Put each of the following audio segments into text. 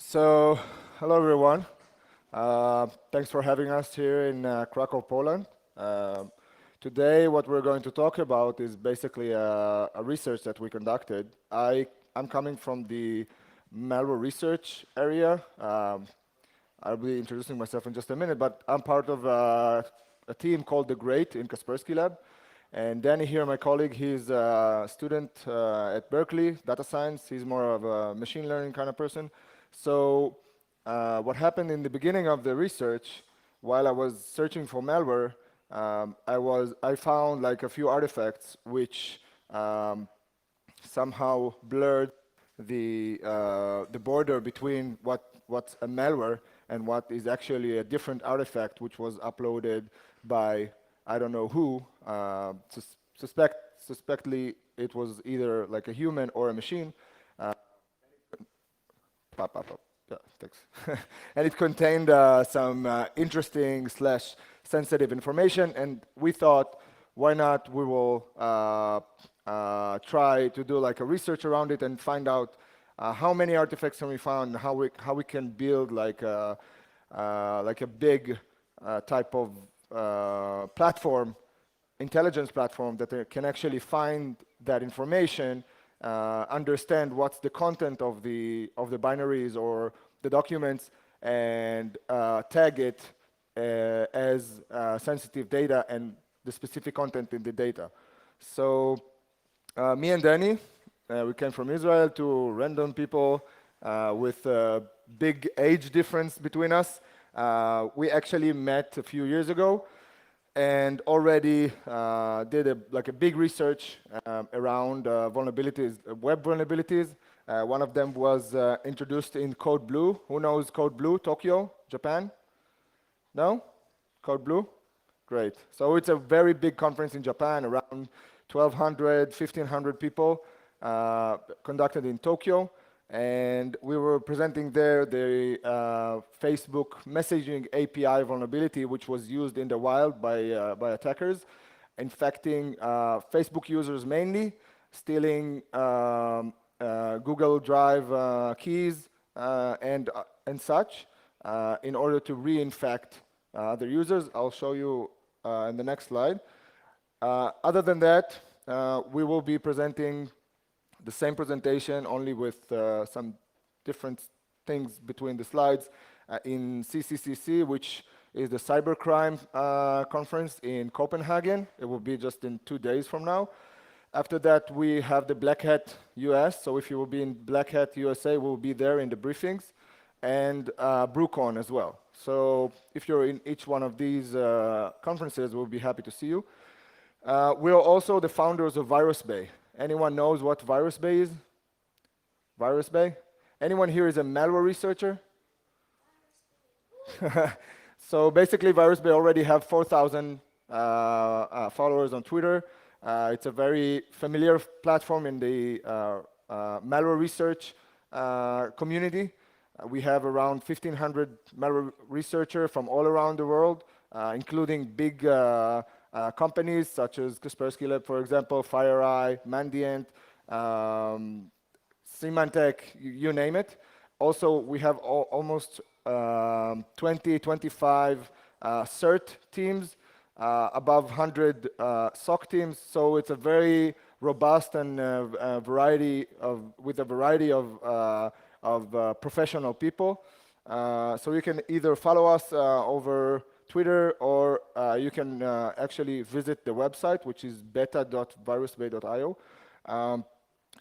So, hello everyone. Thanks for having us here in Krakow, Poland. Today, what we're going to talk about is basically a research that we conducted. I'm coming from the malware research area. I'll be introducing myself in just a minute, but I'm part of a team called The Great in Kaspersky Lab. And Danny here, my colleague, he's a student at Berkeley, data science. He's more of a machine learning kind of person. So what happened in the beginning of the research, while I was searching for malware, I found like a few artifacts which somehow blurred the border between what's a malware and what is actually a different artifact which was uploaded by I don't know who. Suspectly it was either like a human or a machine. Uh, yeah, thanks. And it contained some interesting slash sensitive information, and we thought, why not we will try to do like a research around it and find out how many artifacts can we find, how we can build like a big type of platform, intelligence platform that can actually find that information, understand what's the content of the binaries or the documents, and tag it as sensitive data and the specific content in the data. So me and Dani, we came from Israel, two random people with a big age difference between us. We actually met a few years ago and already did a big research around vulnerabilities, web vulnerabilities. One of them was introduced in Code Blue. Who knows Code Blue? Tokyo, Japan? No? Code Blue? Great. So it's a very big conference in Japan, around 1,200, 1,500 people, conducted in Tokyo. And we were presenting there the Facebook messaging API vulnerability, which was used in the wild by attackers, infecting Facebook users mainly, stealing Google Drive keys and such in order to reinfect other users. I'll show you in the next slide. Other than that, we will be presenting the same presentation, only with some different things between the slides in CCCC, which is the cybercrime conference in Copenhagen. It will be just in 2 days from now. After that, we have the Black Hat US. So if you will be in Black Hat USA, we'll be there in the briefings, and BrewCon as well. So if you're in each one of these conferences, we'll be happy to see you. We are also the founders of Virus Bay. Anyone knows what Virus Bay is? Virus Bay? Anyone here is a malware researcher? So basically, Virus Bay already have 4,000 followers on Twitter. It's a very familiar platform in the malware research community. We have around 1,500 malware researchers from all around the world, including big companies such as Kaspersky Lab, for example, FireEye, Mandiant, Symantec, you name it. Also, we have almost 20, 25 CERT teams, above 100 SOC teams. So it's a very robust and with a variety of professional people. So you can either follow us over Twitter, or you can actually visit the website, which is beta.virusbay.io.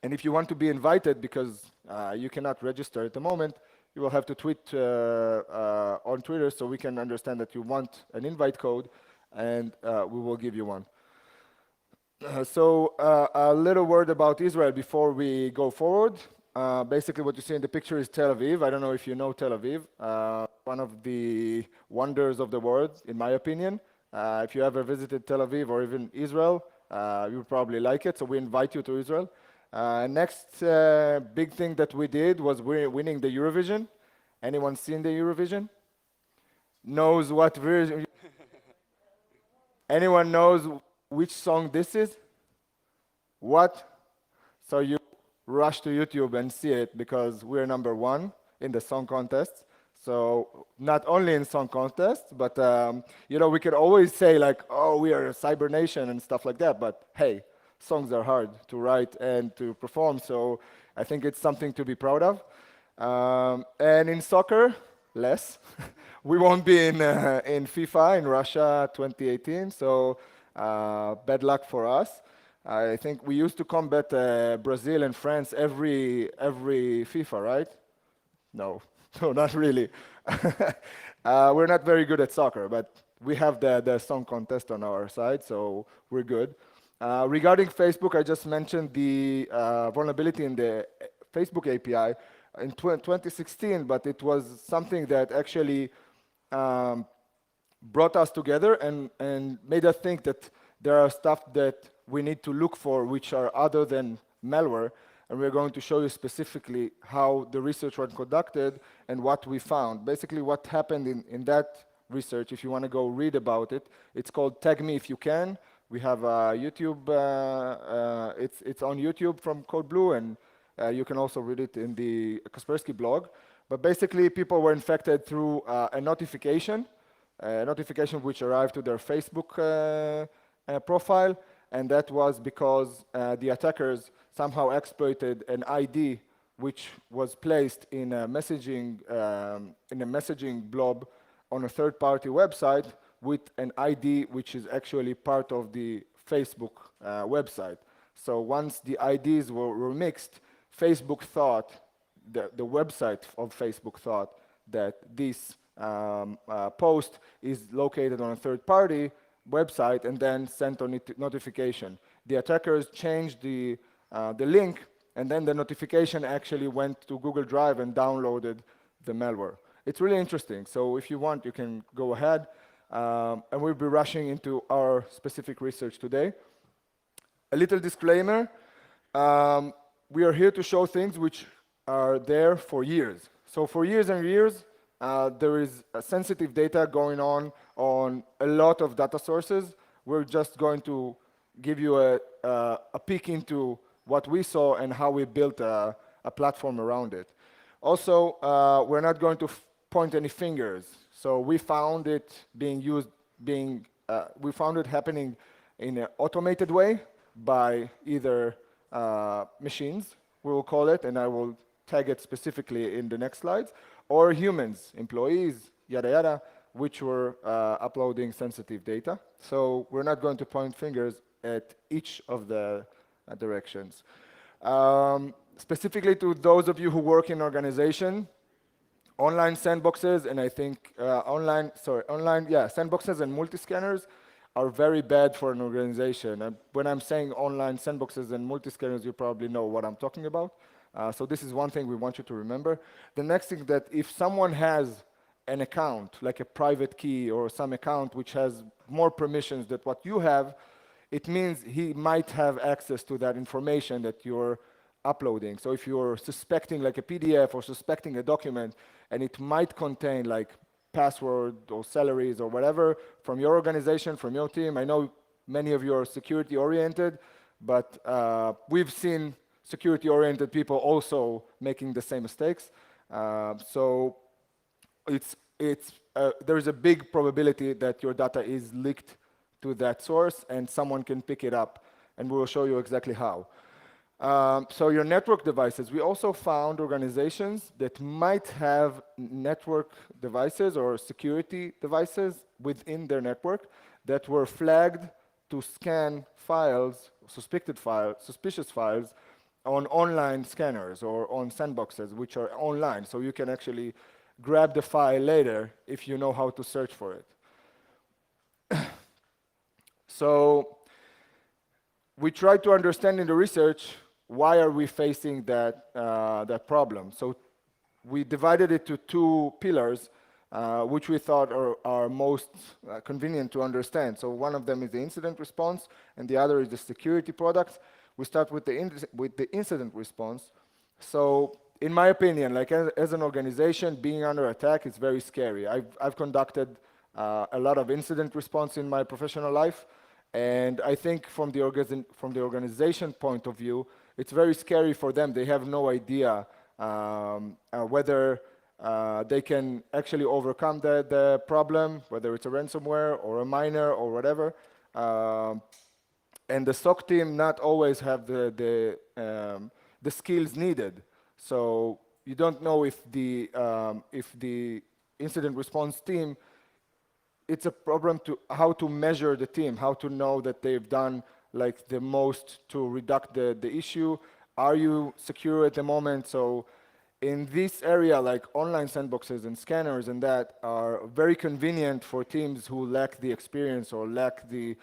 And if you want to be invited, because you cannot register at the moment, you will have to tweet on Twitter so we can understand that you want an invite code, and we will give you one. So a little word about Israel before we go forward. Basically, what you see in the picture is Tel Aviv. I don't know if you know Tel Aviv, one of the wonders of the world, in my opinion. If you ever visited Tel Aviv or even Israel, you probably like it, so we invite you to Israel. Next big thing that we did was winning the Eurovision. Anyone seen the Eurovision? Knows what version? Anyone knows which song this is? What? So you rush to YouTube and see it, because we're number one in the song contests. So not only in song contests, but we could always say like, oh, we are a cyber nation and stuff like that. But hey, songs are hard to write and to perform. So I think it's something to be proud of. And in soccer, less. We won't be in FIFA in Russia 2018. So bad luck for us. I think we used to combat Brazil and France every FIFA, right? No, no, not really. We're not very good at soccer, but we have the song contest on our side, so we're good. Regarding Facebook, I just mentioned the vulnerability in the Facebook API in 2016, but it was something that actually um, brought us together and made us think that there are stuff that we need to look for which are other than malware. And we're going to show you specifically how the research was conducted and what we found. Basically, what happened in that research, if you want to go read about it, it's called Tag Me If You Can. We have YouTube, it's on YouTube from Code Blue, and you can also read it in the Kaspersky blog. But basically, people were infected through a notification which arrived to their Facebook profile, and that was because the attackers somehow exploited an ID which was placed in a messaging blob on a third-party website with an ID which is actually part of the Facebook website. So once the IDs were mixed, Facebook thought, the website of Facebook thought that this post is located on a third-party website and then sent a notification. The attackers changed the link, and then the notification actually went to Google Drive and downloaded the malware. It's really interesting. So if you want, you can go ahead. And we'll be rushing into our specific research today. A little disclaimer. We are here to show things which are there for years. So for years and years, there is sensitive data going on a lot of data sources. We're just going to give you a peek into what we saw and how we built a platform around it. Also, we're not going to point any fingers. So we found it we found it happening in an automated way by either machines, we will call it, and I will tag it specifically in the next slides, or humans, employees, yada yada, which were uploading sensitive data. So we're not going to point fingers at each of the directions. Specifically to those of you who work in organization, online sandboxes, and I think sandboxes and multi-scanners are very bad for an organization. And when I'm saying online sandboxes and multi-scanners, you probably know what I'm talking about. So this is one thing we want you to remember. The next thing, that if someone has an account, like a private key or some account which has more permissions than what you have, it means he might have access to that information that you're uploading. So if you're suspecting like a PDF or suspecting a document, and it might contain like password or salaries or whatever from your organization, from your team. I know many of you are security oriented, but we've seen security oriented people also making the same mistakes. So there is a big probability that your data is leaked to that source and someone can pick it up, and we will show you exactly how. So your network devices, we also found organizations that might have network devices or security devices within their network that were flagged to scan files, suspicious files on online scanners or on sandboxes, which are online. So you can actually grab the file later if you know how to search for it. So we tried to understand in the research, why are we facing that problem? So we divided it to two pillars, which we thought are most convenient to understand. So one of them is the incident response, and the other is the security products. We start with the incident response. So in my opinion, like as an organization, being under attack is very scary. I've conducted a lot of incident response in my professional life, and I think from the organization point of view, it's very scary for them. They have no idea whether they can actually overcome the problem, whether it's a ransomware or a miner or whatever. And the SOC team not always have the skills needed. So you don't know if the incident response team, it's a problem to how to measure the team, how to know that they've done like the most to reduce the issue. Are you secure at the moment? So in this area, like online sandboxes and scanners and that are very convenient for teams who lack the experience or lack the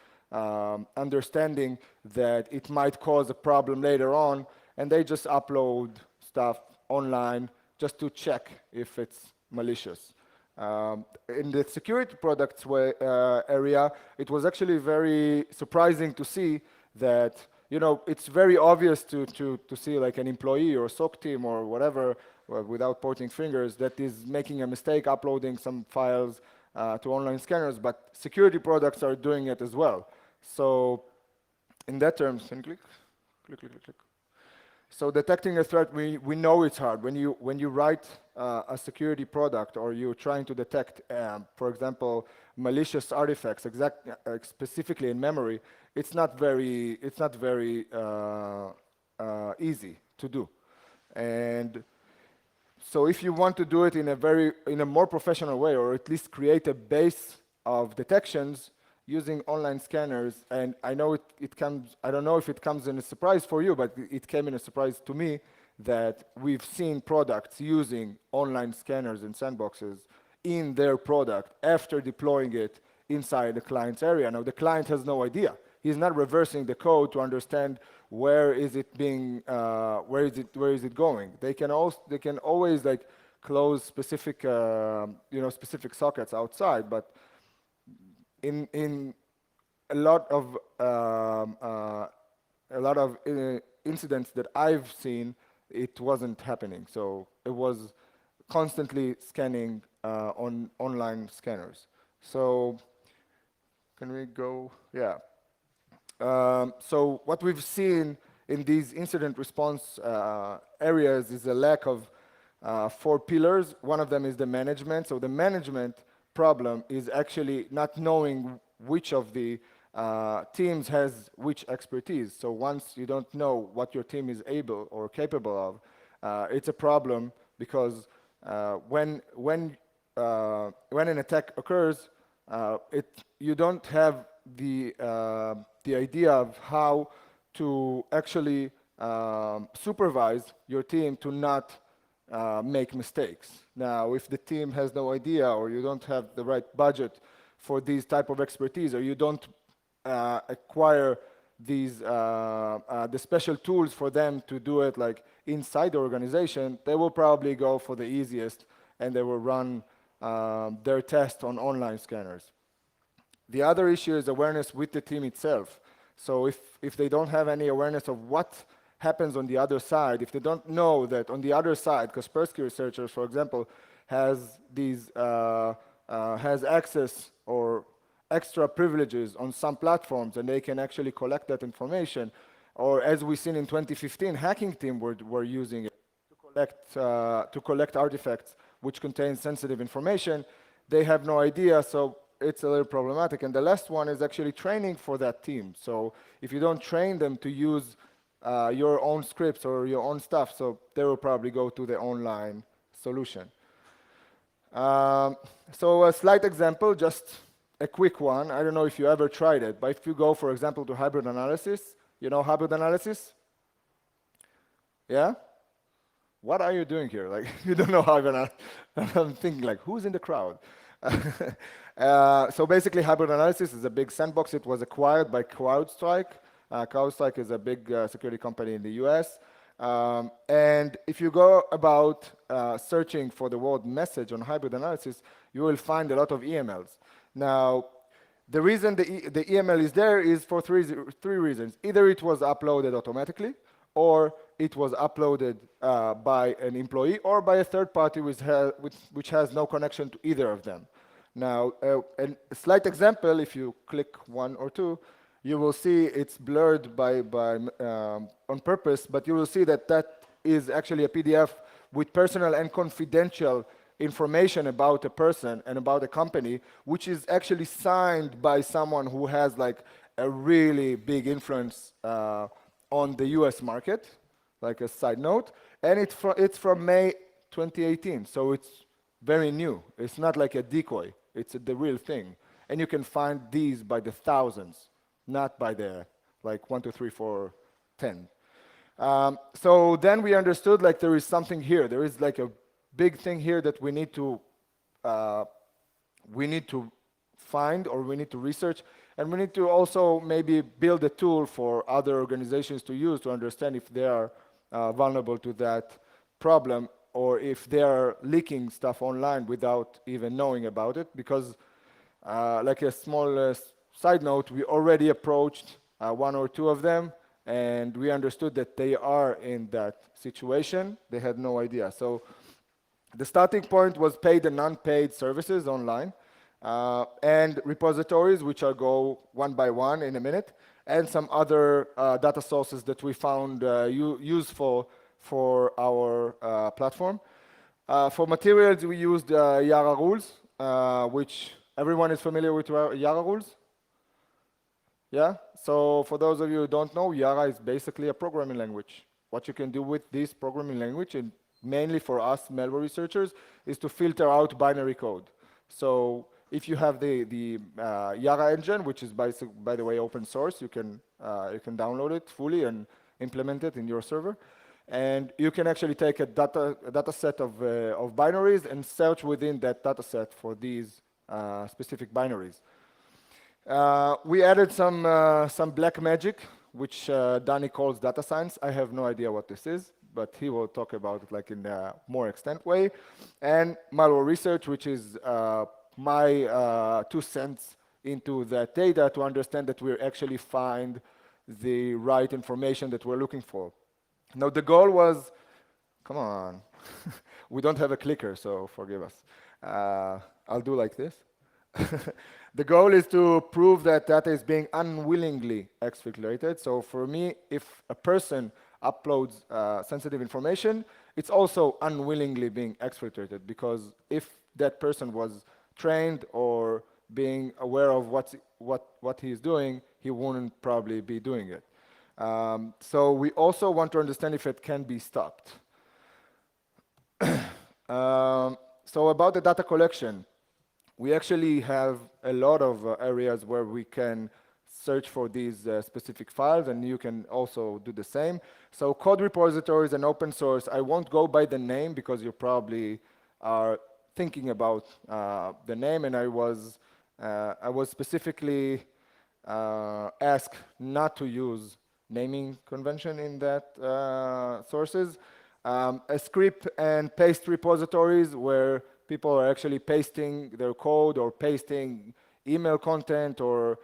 understanding that it might cause a problem later on, and they just upload stuff online just to check if it's malicious. In the security products area, it was actually very surprising to see that, you know, it's very obvious to see like an employee or SOC team or whatever, without pointing fingers, that is making a mistake uploading some files to online scanners, but security products are doing it as well. So in that terms, can you click? Click, click, click, click. So detecting a threat, we know it's hard. When you write a security product or you're trying to detect, for example, malicious artifacts, specifically in memory, it's not very easy to do. And so if you want to do it in a more professional way, or at least create a base of detections using online scanners, and I know it comes, I don't know if it comes in a surprise for you, but it came in a surprise to me that we've seen products using online scanners and sandboxes in their product after deploying it inside the client's area. Now the client has no idea. He's not reversing the code to understand where is it where is it going. They can always like close specific specific sockets outside, but in a lot of incidents that I've seen, it wasn't happening. So it was constantly scanning on online scanners. So can we go? Yeah. So what we've seen in these incident response areas is a lack of 4 pillars. One of them is the management. So the management problem is actually not knowing which of the teams has which expertise. So once you don't know what your team is able or capable of, it's a problem, because when an attack occurs, you don't have the idea of how to actually supervise your team to not make mistakes. Now, if the team has no idea, or you don't have the right budget for these type of expertise, or you don't acquire these the special tools for them to do it like inside the organization, they will probably go for the easiest, and they will run their test on online scanners. The other issue is awareness with the team itself. So if they don't have any awareness of what happens on the other side, if they don't know that on the other side, Kaspersky researchers, for example, has access or extra privileges on some platforms, and they can actually collect that information, or as we've seen in 2015, hacking team were using it to collect artifacts which contain sensitive information. They have no idea, so it's a little problematic. And the last one is actually training for that team. So if you don't train them to use your own scripts or your own stuff, so they will probably go to the online solution. So a slight example, just a quick one. I don't know if you ever tried it, but if you go, for example, to hybrid analysis, you know hybrid analysis? Yeah? What are you doing here? Like, you don't know hybrid analysis. I'm thinking like, who's in the crowd? So basically, hybrid analysis is a big sandbox. It was acquired by CrowdStrike. CrowdStrike is a big security company in the US. And if you go about searching for the word message on hybrid analysis, you will find a lot of EMLs. Now, the reason the EML is there is for three reasons. Either it was uploaded automatically, or it was uploaded by an employee, or by a third party which has no connection to either of them. Now, a slight example, if you click 1 or 2, you will see it's blurred on purpose, but you will see that that is actually a PDF with personal and confidential information about a person and about a company, which is actually signed by someone who has like a really big influence on the US market, like a side note. And it's from May 2018, so it's very new. It's not like a decoy, it's the real thing. And you can find these by the thousands, not by the like 1, 2, 3, 4, 10. So then we understood like there is something here. There is like a big thing here that uh, we need to find, or we need to research, and we need to also maybe build a tool for other organizations to use to understand if they are vulnerable to that problem, or if they are leaking stuff online without even knowing about it. Because like a small side note, we already approached 1 or 2 of them, and we understood that they are in that situation. They had no idea. So the starting point was paid and non-paid services online, and repositories, which I'll go one by one in a minute, and some other data sources that we found useful for our platform. For materials, we used Yara rules, which everyone is familiar with Yara rules? Yeah? So for those of you who don't know, Yara is basically a programming language. What you can do with this programming language, and mainly for us malware researchers, is to filter out binary code. So if you have the Yara engine, which is by the way open source, you can download it fully and implement it in your server. And you can actually take a data set of binaries and search within that data set for these specific binaries. We added some black magic, which Dani calls data science. I have no idea what this is, but he will talk about it like in a more extent way. And malware research, which is my 2 cents into that data to understand that we actually find the right information that we're looking for. Now the goal was, come on, we don't have a clicker, so forgive us. I'll do like this. The goal is to prove that data is being unwillingly exfiltrated. So for me, if a person uploads sensitive information, it's also unwillingly being exfiltrated, because if that person was trained or being aware of what he's doing, he wouldn't probably be doing it. So we also want to understand if it can be stopped. So about the data collection, we actually have a lot of areas where we can search for these specific files, and you can also do the same. So code repositories and open source, I won't go by the name because you probably are thinking about the name, and I was specifically asked not to use naming convention in that sources. A script and paste repositories where people are actually pasting their code or pasting email content or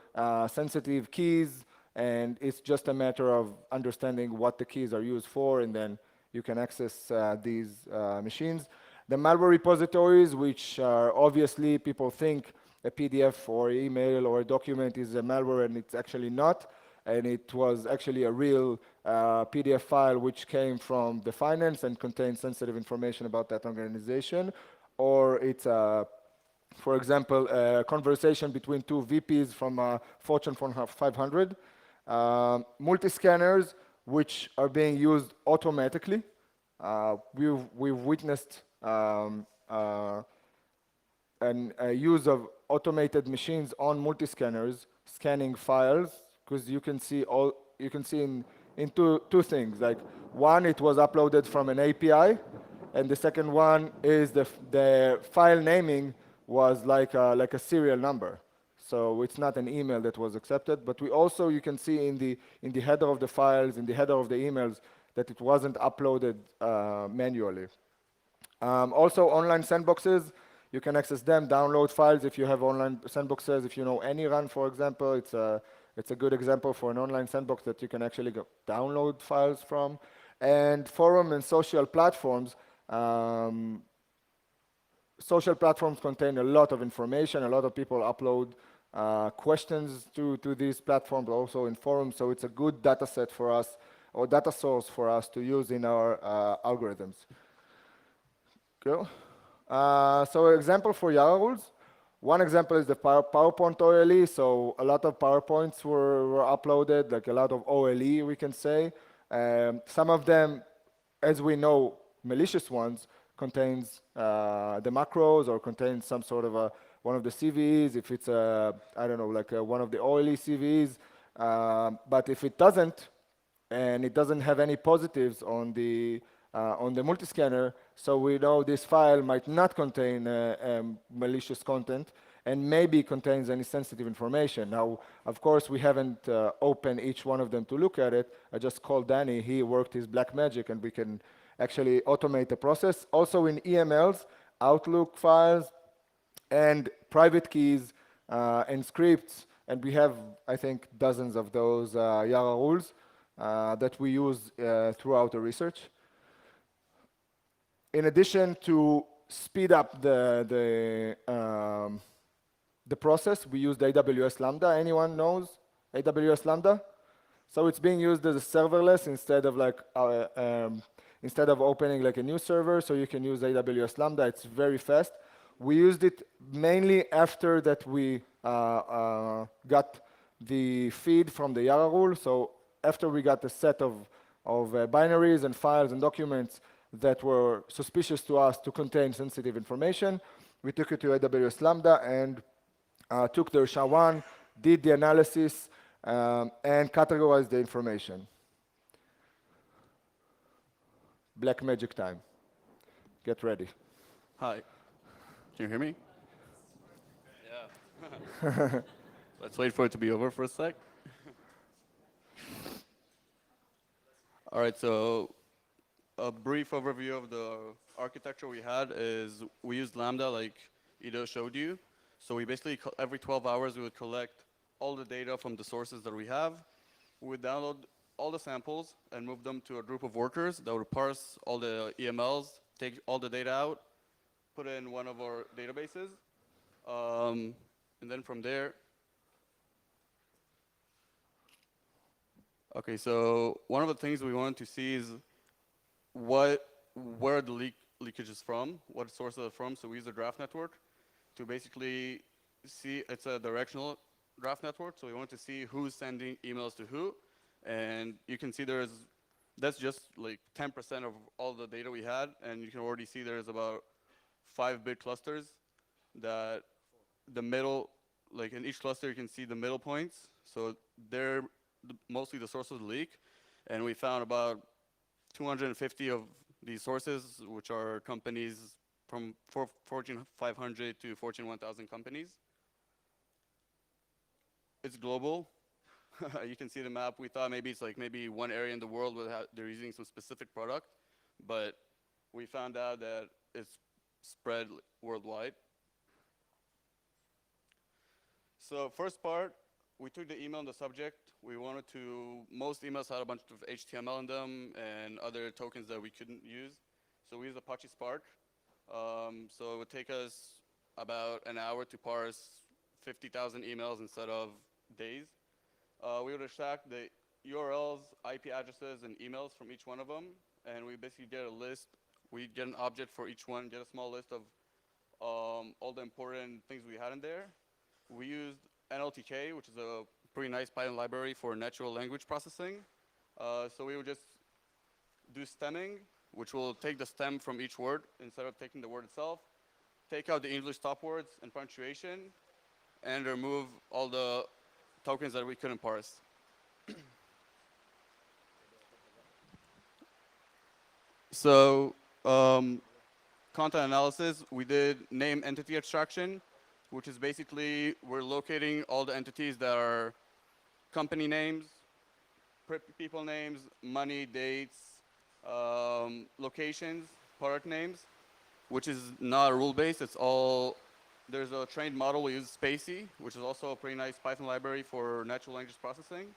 sensitive keys, and it's just a matter of understanding what the keys are used for, and then you can access these machines. The malware repositories, which are obviously people think a PDF or email or a document is a malware, and it's actually not. And it was actually a real PDF file which came from the finance and contains sensitive information about that organization. Or it's, for example, a conversation between 2 VPs from Fortune 500. Multi-scanners, which are being used automatically. We've witnessed a use of automated machines on multi-scanners scanning files, because you can see in two things. Like one, it was uploaded from an API, and the second one is the file naming was like a serial number. So it's not an email that was accepted, but we also, you can see in the header of the files, in the header of the emails, that it wasn't uploaded manually. Also online sandboxes, you can access them, download files if you have online sandboxes. If you know AnyRun, for example, it's a good example for an online sandbox that you can actually download files from. And forum and social platforms. Social platforms contain a lot of information. A lot of people upload questions to these platforms, also in forums. So it's a good data set for us, or data source for us to use in our algorithms. Go. So example for Yara rules. One example is the PowerPoint OLE. So a lot of PowerPoints were uploaded, like a lot of OLE, we can say. Some of them, as we know, malicious ones, contains the macros or contains some sort of one of the CVEs, if it's I don't know, like one of the OLE CVEs. But if it doesn't, and it doesn't have any positives on the multiscanner, so we know this file might not contain malicious content and maybe contains any sensitive information. Now, of course, we haven't opened each one of them to look at it. I just called Dani. He worked his black magic, and we can actually automate the process. Also in EMLs, Outlook files, and private keys and scripts, and we have, I think, dozens of those Yara rules that we use throughout the research. In addition to speed up the process, we use the AWS Lambda. Anyone knows AWS Lambda? So it's being used as a serverless instead of opening like a new server, so you can use AWS Lambda. It's very fast. We used it mainly after that we got the feed from the Yara rule. So after we got a set of binaries and files and documents that were suspicious to us to contain sensitive information, we took it to AWS Lambda and took their SHA-1, did the analysis, and categorized the information. Black magic time. Get ready. Hi. Can you hear me? Yeah. Let's wait for it to be over for a sec. All right, so a brief overview of the architecture we had is we used Lambda like Ido showed you. So we basically, every 12 hours, we would collect all the data from the sources that we have. We would download all the samples and move them to a group of workers that would parse all the EMLs, take all the data out, put it in one of our databases. And then from there, okay, so one of the things we wanted to see is where the leakage is from, what source it's from. So we use the graph network to basically see, it's a directional graph network. So we want to see who's sending emails to who. And you can see that's just like 10% of all the data we had. And you can already see there's about 5 big clusters that the middle, like in each cluster, you can see the middle points. So they're mostly the source of the leak. And we found about 250 of these sources, which are companies from Fortune 500 to Fortune 1000 companies. It's global. You can see the map. We thought maybe it's like maybe one area in the world where they're using some specific product, but we found out that it's spread worldwide. So first part, we took the email and the subject. We wanted to, most emails had a bunch of HTML in them and other tokens that we couldn't use. So we used Apache Spark. So it would take us about an hour to parse 50,000 emails instead of days. We would extract the URLs, IP addresses, and emails from each one of them. And we basically get a list. We get an object for each one, get a small list of all the important things we had in there. We used NLTK, which is a pretty nice Python library for natural language processing. So we would just do stemming, which will take the stem from each word instead of taking the word itself, take out the English stop words and punctuation, and remove all the tokens that we couldn't parse. So content analysis, we did name entity extraction, which is basically we're locating all the entities that are company names, people names, money, dates, locations, product names, which is not rule-based. It's all, there's a trained model. We use Spacey, which is also a pretty nice Python library for natural language processing.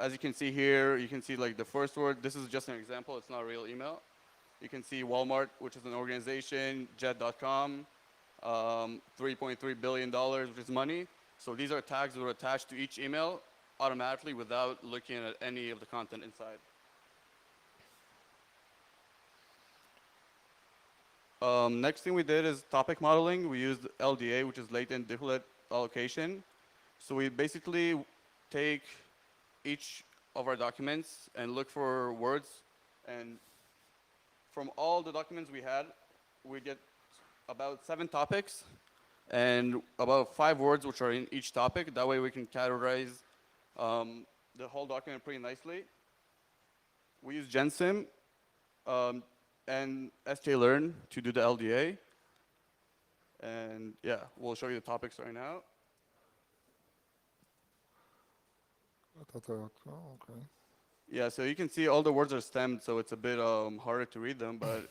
As you can see here, you can see like the first word. This is just an example. It's not a real email. You can see Walmart, which is an organization, Jet.com, $3.3 billion, which is money. So these are tags that are attached to each email automatically without looking at any of the content inside. Next thing we did is topic modeling. We used LDA, which is latent differential allocation. So we basically take each of our documents and look for words. And from all the documents we had, we get about 7 topics and about 5 words which are in each topic. That way we can categorize the whole document pretty nicely. We use GenSim and sklearn to do the LDA. And yeah, we'll show you the topics right now. Oh, okay. Yeah, so you can see all the words are stemmed, so it's a bit harder to read them. But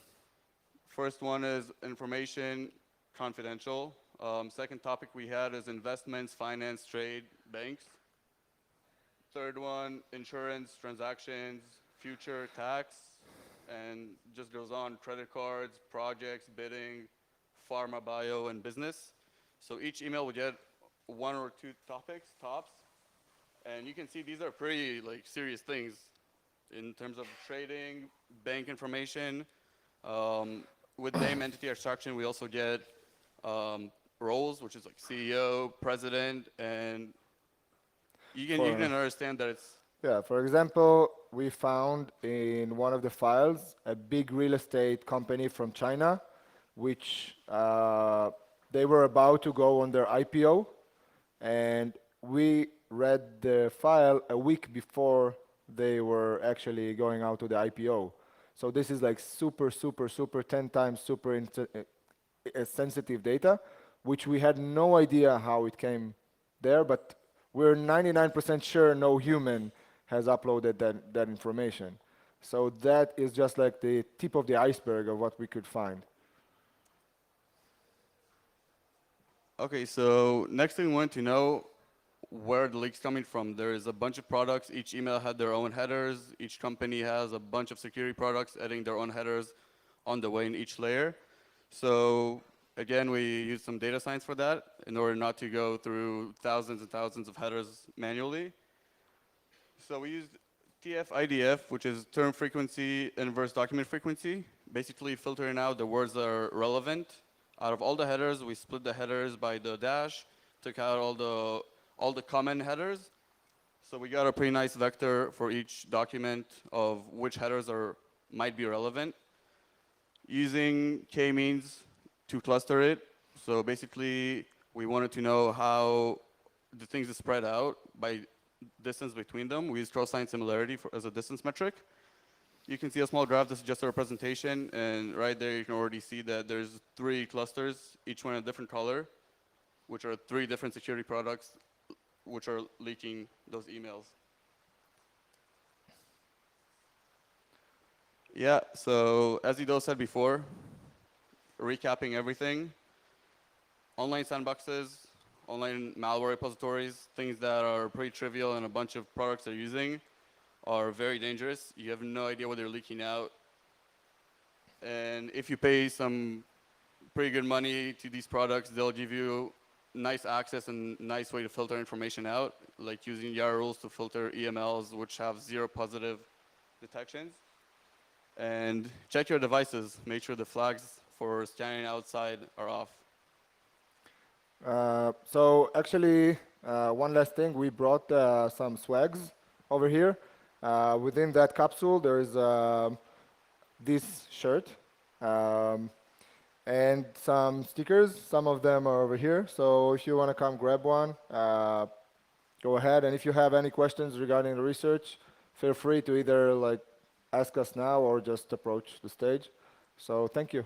first one is information, confidential. Second topic we had is investments, finance, trade, banks. Third one, insurance, transactions, future, tax, and just goes on, credit cards, projects, bidding, pharma, bio, and business. So each email would get 1 or 2 topics, tops. And you can see these are pretty serious things in terms of trading, bank information. With name entity abstraction, we also get roles, which is like CEO, president, and you can understand that it's. Yeah, for example, we found in one of the files a big real estate company from China, which they were about to go on their IPO, and we read the file a week before they were actually going out to the IPO. So this is like super, super, super 10 times super sensitive data, which we had no idea how it came there, but we're 99% sure no human has uploaded that information. So that is just like the tip of the iceberg of what we could find. Okay, so next thing we want to know where the leak's coming from. There is a bunch of products. Each email had their own headers. Each company has a bunch of security products adding their own headers on the way in each layer. So again, we use some data science for that in order not to go through thousands and thousands of headers manually. So we used TF-IDF, which is term frequency inverse document frequency, basically filtering out the words that are relevant. Out of all the headers, we split the headers by the dash, took out all the common headers. So we got a pretty nice vector for each document of which headers might be relevant. Using k-means to cluster it. So basically, we wanted to know how the things are spread out by distance between them. We use cosine similarity as a distance metric. You can see a small graph. This is just a representation. And right there, you can already see that there's 3 clusters, each one a different color, which are 3 different security products which are leaking those emails. Yeah, so as Ido said before, recapping everything, online sandboxes, online malware repositories, things that are pretty trivial and a bunch of products they're using are very dangerous. You have no idea what they're leaking out. And if you pay some pretty good money to these products, they'll give you nice access and nice way to filter information out, like using YARA rules to filter EMLs, which have 0 positive detections. And check your devices. Make sure the flags for scanning outside are off. So actually, one last thing, we brought some swags over here. Within that capsule, there is this shirt and some stickers. Some of them are over here. So if you want to come grab one, go ahead. And if you have any questions regarding the research, feel free to either ask us now or just approach the stage. So thank you.